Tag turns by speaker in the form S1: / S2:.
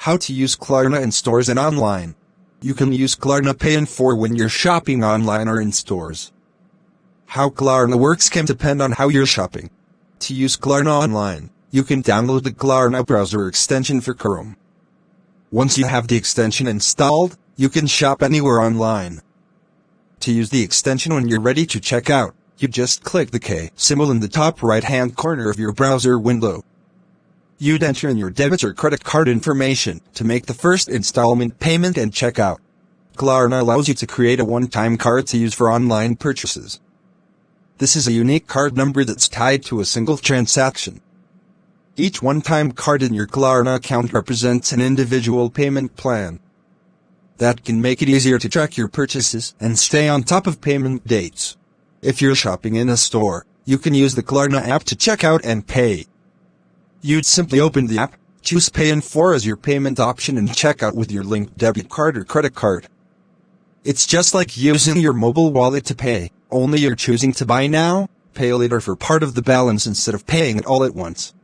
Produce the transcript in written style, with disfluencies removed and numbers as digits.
S1: How to use Klarna in stores and online. You can use Klarna Pay in 4 when you're shopping online or in stores. How Klarna works can depend on how you're shopping. To use Klarna online, you can download the Klarna browser extension for Chrome. Once you have the extension installed, you can shop anywhere online. To use the extension when you're ready to check out, you just click the K symbol in the top right-hand corner of your browser window. You'd enter in your debit or credit card information to make the first installment payment and check out. Klarna allows you to create a one-time card to use for online purchases. This is a unique card number that's tied to a single transaction. Each one-time card in your Klarna account represents an individual payment plan. That can make it easier to track your purchases and stay on top of payment dates. If you're shopping in a store, you can use the Klarna app to check out and pay. You'd simply open the app, choose Pay in 4 as your payment option and check out with your linked debit card or credit card. It's just like using your mobile wallet to pay, only you're choosing to buy now, pay later for part of the balance instead of paying it all at once.